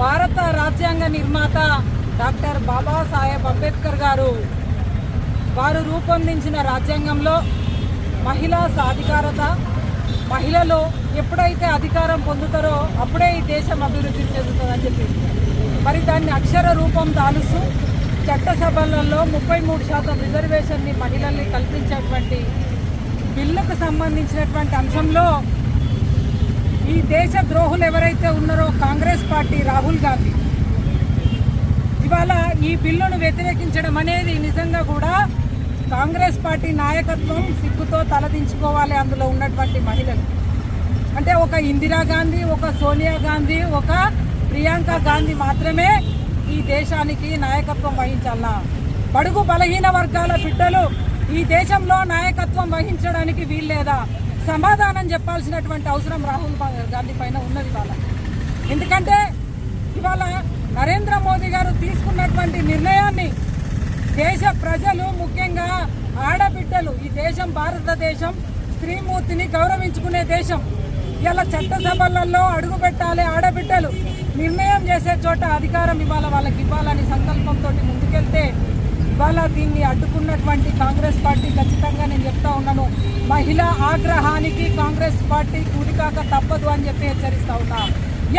భారత రాజ్యాంగ నిర్మాత డాక్టర్ బాబాసాహెబ్ అంబేద్కర్ గారు రూపొందించిన రాజ్యాంగంలో మహిళా సాధికారత, మహిళలు ఎప్పుడైతే అధికారం పొందుతారో అప్పుడే ఈ దేశం అభివృద్ధి చెందుతుందని చెప్పి మరి దాన్ని అక్షర రూపం దాలుస్తూ చట్టసభలలో 33% రిజర్వేషన్ని మహిళల్ని కల్పించేటువంటి బిల్లుకు సంబంధించినటువంటి అంశంలో ఈ దేశ ద్రోహులు ఎవరైతే ఉన్నారో కాంగ్రెస్ పార్టీ, రాహుల్ గాంధీ ఇవాళ ఈ బిల్లును వ్యతిరేకించడం అనేది నిజంగా కూడా కాంగ్రెస్ పార్టీ నాయకత్వం సిగ్గుతో తలదించుకోవాలి. అందులో ఉన్నటువంటి మహిళలు అంటే ఒక ఇందిరాగాంధీ, ఒక సోనియా గాంధీ, ఒక ప్రియాంక గాంధీ మాత్రమే ఈ దేశానికి నాయకత్వం వహించాలా? బడుగు బలహీన వర్గాల బిడ్డలు ఈ దేశంలో నాయకత్వం వహించడానికి వీల్లేదా? సమాధానం చెప్పాల్సినటువంటి అవసరం రాహుల్ గాంధీ పైన ఉన్నది ఇవాళ. ఎందుకంటే ఇవాళ నరేంద్ర మోదీ గారు తీసుకున్నటువంటి నిర్ణయాన్ని దేశ ప్రజలు, ముఖ్యంగా ఆడబిడ్డలు, ఈ దేశం భారతదేశం స్త్రీమూర్తిని గౌరవించుకునే దేశం. ఇలా చట్టసభలలో అడుగు పెట్టాలి, ఆడబిడ్డలు నిర్ణయం చేసే చోట అధికారం ఇవాళ వాళ్ళకి ఇవ్వాలని సంకల్పంతో ముందుకెళ్తే ఇవాళ దీన్ని అడ్డుకున్నటువంటి కాంగ్రెస్ పార్టీ ఖచ్చితంగా నేను చెప్తా ఉన్నాను, మహిళా ఆగ్రహానికి కాంగ్రెస్ పార్టీ కూడికాక తప్పదు అని చెప్పి హెచ్చరిస్తా ఉన్నా.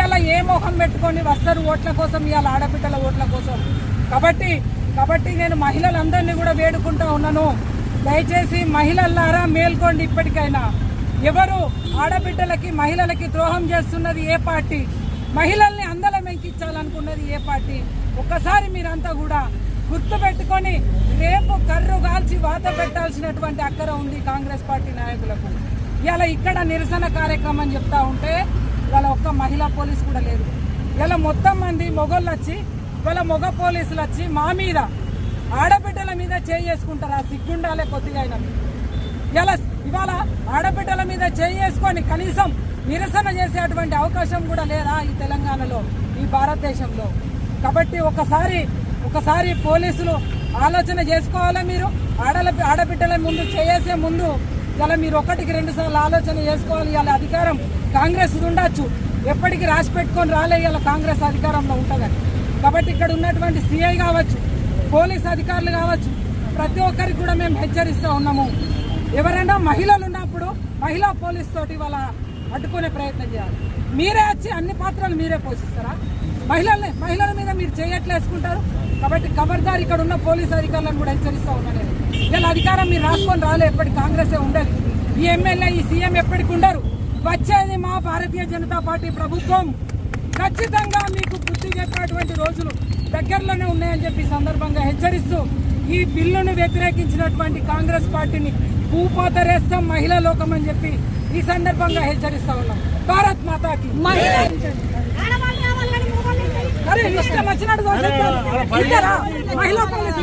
ఇలా ఏ మొహం పెట్టుకొని వస్తారు ఓట్ల కోసం, ఇవాళ ఆడబిడ్డల ఓట్ల కోసం. కాబట్టి నేను మహిళలందరినీ కూడా వేడుకుంటా ఉన్నాను, దయచేసి మహిళలారా మేల్కోండి. ఇప్పటికైనా ఎవరు ఆడబిడ్డలకి, మహిళలకి ద్రోహం చేస్తున్నది ఏ పార్టీ? మహిళల్ని అందలం ఎక్కించాలనుకున్నది ఏ పార్టీ? ఒక్కసారి మీరంతా కూడా గుర్తుపెట్టుకొని రేపు కర్రు కాల్చి వాత పెట్టాల్సినటువంటి అక్కర ఉంది కాంగ్రెస్ పార్టీ నాయకులకు. ఇలా ఇక్కడ నిరసన కార్యక్రమం చెప్తా ఉంటే ఇవాళ ఒక్క మహిళా పోలీసు కూడా లేదు. ఇలా మొత్తం మంది మొగోళ్ళు వచ్చి, ఇవాళ మొగ పోలీసులు వచ్చి మా మీద, ఆడబిడ్డల మీద చేసుకుంటారు. ఆ సిగ్గుండాలే కొద్దిగా అయినా. ఇవాళ ఆడబిడ్డల మీద చేసుకొని కనీసం నిరసన చేసేటువంటి అవకాశం కూడా లేదా ఈ తెలంగాణలో, ఈ భారతదేశంలో? కాబట్టి ఒకసారి పోలీసులు ఆలోచన చేసుకోవాలా? మీరు ఆడబిడ్డల ముందు చేసే ముందు ఇలా మీరు 1-2 సార్లు ఆలోచన చేసుకోవాలి. ఇలా అధికారం కాంగ్రెస్ ఉండొచ్చు, ఎప్పటికీ రాసి పెట్టుకొని రాలే ఇలా కాంగ్రెస్ అధికారంలో ఉంటుందని. కాబట్టి ఇక్కడ ఉన్నటువంటి సిఐ కావచ్చు, పోలీస్ అధికారులు కావచ్చు, ప్రతి ఒక్కరికి కూడా మేము హెచ్చరిస్తూ ఉన్నాము, ఎవరైనా మహిళలు ఉన్నప్పుడు మహిళా పోలీస్ తోటి వాళ్ళ అడ్డుకునే ప్రయత్నం చేయాలి. మీరే వచ్చి అన్ని పాత్రలు మీరే పోషిస్తారా? మహిళల మీద మీరు చేయట్లేసుకుంటారు. కాబట్టి ఖబర్దార్ ఇక్కడ ఉన్న పోలీస్ అధికారులను కూడా హెచ్చరిస్తూ ఉన్నాను. ఇలా అధికారం మీరు రాసుకొని రాలే, ఎప్పటికి కాంగ్రెసే ఉండదు. ఈ ఎమ్మెల్యే, ఈ సీఎం ఎప్పటికి ఉండరు. వచ్చేది మా భారతీయ జనతా పార్టీ ప్రభుత్వం. ఖచ్చితంగా మీకు బుద్ధి చెప్పేటువంటి రోజులు దగ్గరలోనే ఉన్నాయని చెప్పి సందర్భంగా హెచ్చరిస్తూ ఈ బిల్లును వ్యతిరేకించినటువంటి కాంగ్రెస్ పార్టీని భూపోతరేస్తాం మహిళా లోకం అని చెప్పి ఈ సందర్భంగా హెచ్చరిస్తా ఉన్నాం. భారత్ మాతాకి అరే ఇష్టం వచ్చినట్టు మహిళా పోలీసు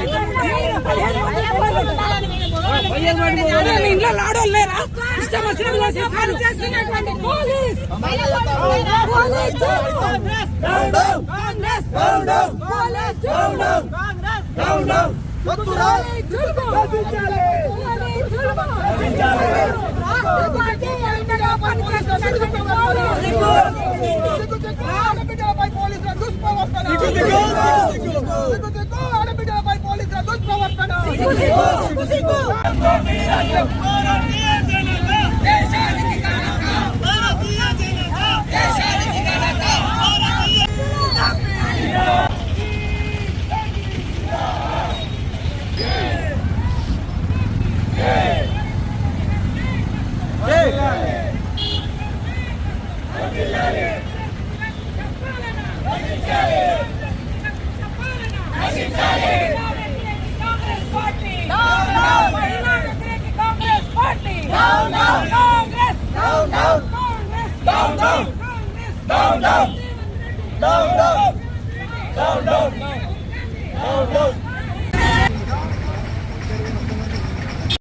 ఇంట్లో లాడోళ్ళు లేరా? ఇష్టం వచ్చినట్టు చేస్తున్నటువంటి పోలీస్ Down.